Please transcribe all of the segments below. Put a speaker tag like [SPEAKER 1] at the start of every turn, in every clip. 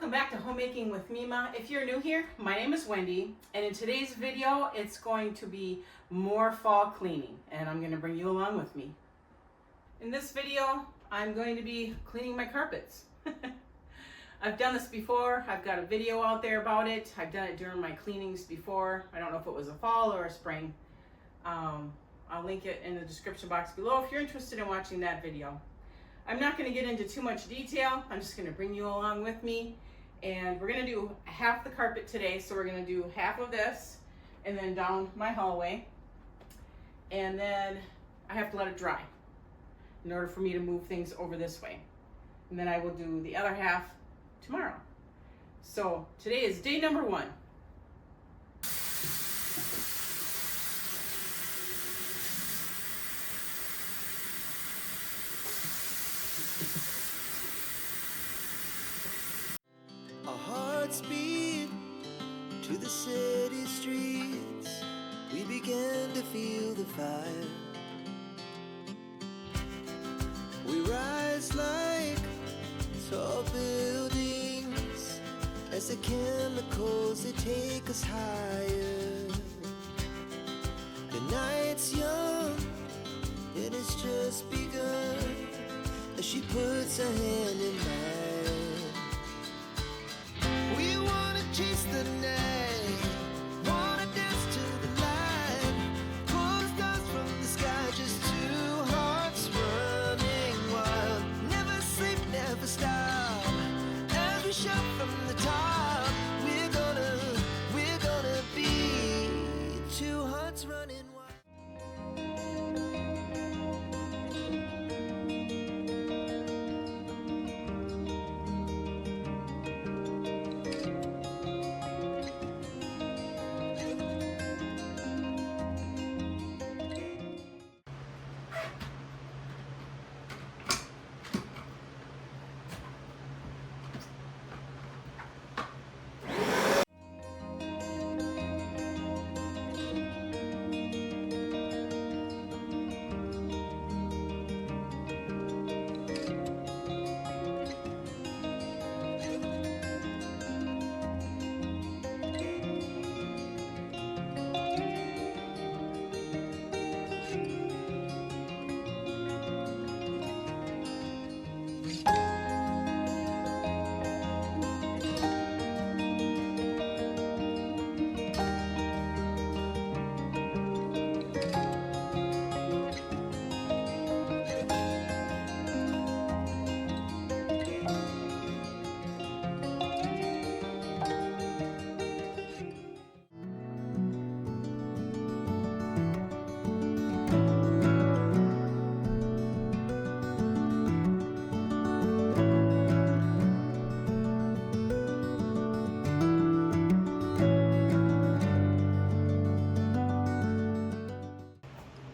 [SPEAKER 1] Welcome back to Homemaking with Mema. If you're new here, my name is Wendy, and in today's video, it's going to be more fall cleaning, and I'm going to bring you along with me. In this video, I'm going to be cleaning my carpets. I've done this before. I've got a video out there about it. I've done it during my cleanings before. I don't know if it was a fall or a spring. I'll link it in the description box below if you're interested in watching that video. I'm not going to get into too much detail. I'm just going to bring you along with me, and we're going to do half the carpet today. So we're going to do half of this and then down my hallway, and then I have to let it dry in order for me to move things over this way, and then I will do the other half tomorrow. So today is day number 1.
[SPEAKER 2] Our hearts beat to the city streets. We began to feel the fire. We rise like tall buildings as the chemicals, they take us higher. The night's young, it has just begun as she puts her hand in mine. We wanna chase the night, wanna dance to the light, pull stars from the sky, just two hearts running wild. Never sleep, never stop, as we shout from the top. We're gonna be two hearts running wild.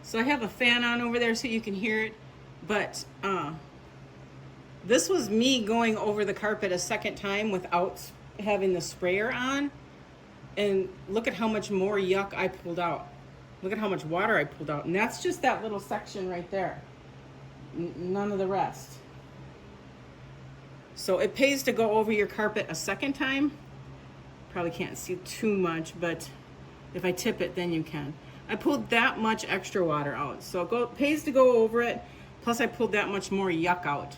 [SPEAKER 1] So I have a fan on over there so you can hear it, but this was me going over the carpet a second time without having the sprayer on, and look at how much more yuck I pulled out. Look at how much water I pulled out, and that's just that little section right there. None of the rest. So it pays to go over your carpet a second time. Probably can't see too much, but if I tip it, then you can. I pulled that much extra water out, so it pays to go over it, plus I pulled that much more yuck out.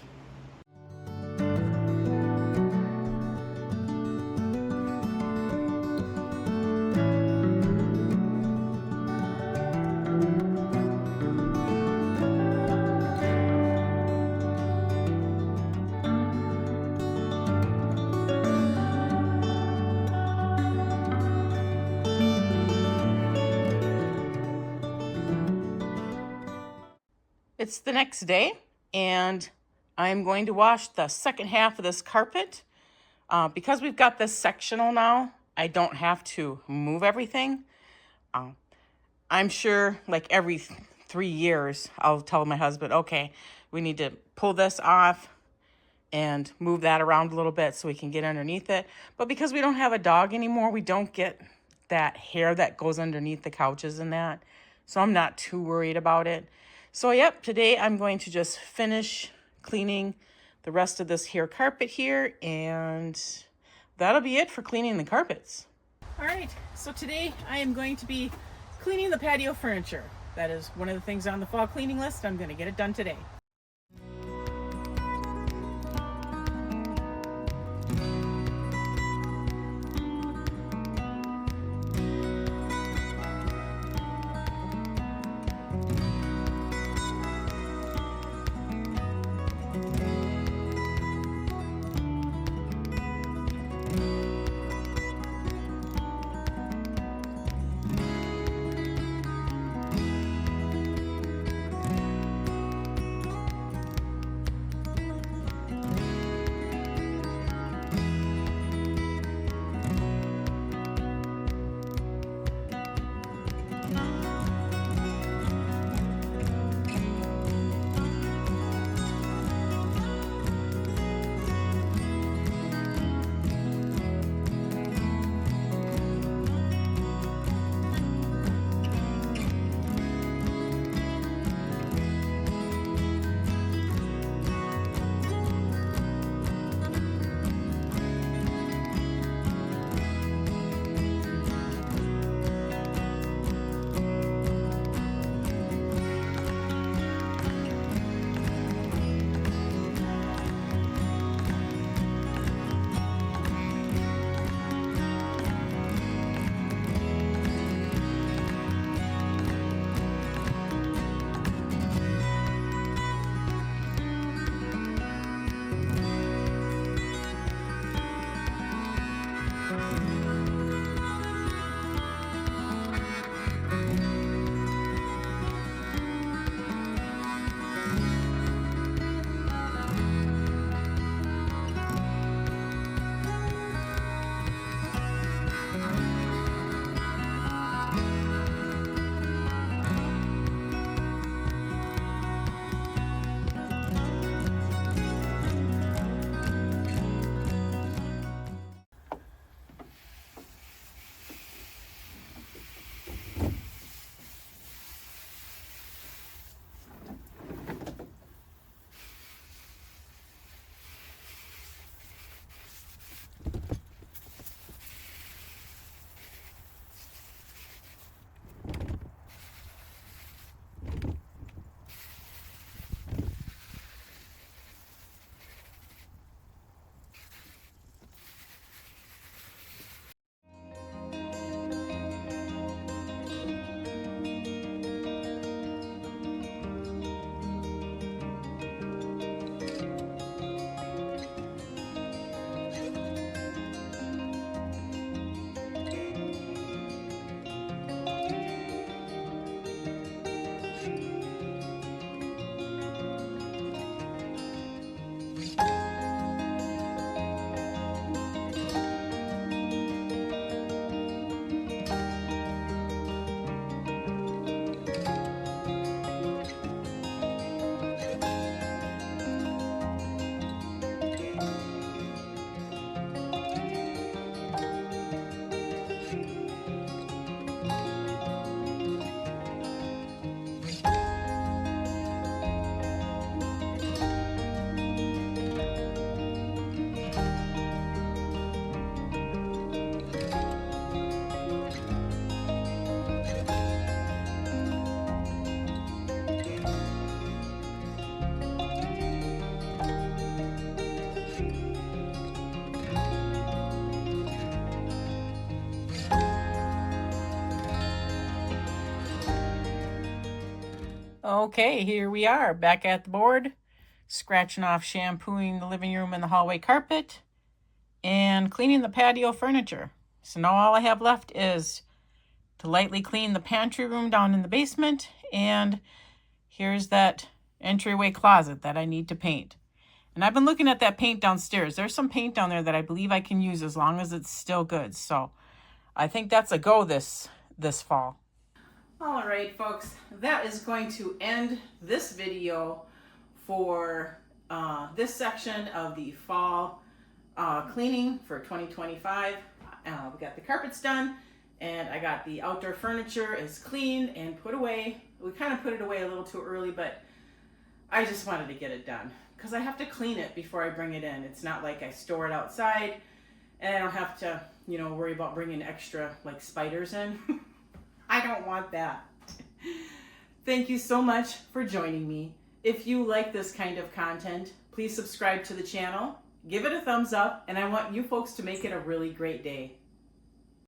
[SPEAKER 1] It's the next day, and I'm going to wash the second half of this carpet. Because we've got this sectional now, I don't have to move everything. I'm sure like every 3 years, I'll tell my husband, okay, we need to pull this off and move that around a little bit so we can get underneath it. But because we don't have a dog anymore, we don't get that hair that goes underneath the couches and that. So I'm not too worried about it. So yep, today I'm going to just finish cleaning the rest of this hair carpet here, and that'll be it for cleaning the carpets. All right, so today I am going to be cleaning the patio furniture. That is one of the things on the fall cleaning list. I'm going to get it done today. Okay, here we are back at the board, scratching off shampooing the living room and the hallway carpet and cleaning the patio furniture. So now all I have left is to lightly clean the pantry room down in the basement, and here's that entryway closet that I need to paint. And I've been looking at that paint downstairs. There's some paint down there that I believe I can use as long as it's still good. So I think that's a go this fall. All right, folks, that is going to end this video for this section of the fall cleaning for 2025. We got the carpets done, and I got the outdoor furniture is clean and put away. We kind of put it away a little too early, but I just wanted to get it done because I have to clean it before I bring it in. It's not like I store it outside And I don't have to, worry about bringing extra like spiders in. I don't want that. Thank you so much for joining me. If you like this kind of content, please subscribe to the channel, give it a thumbs up, and I want you folks to make it a really great day.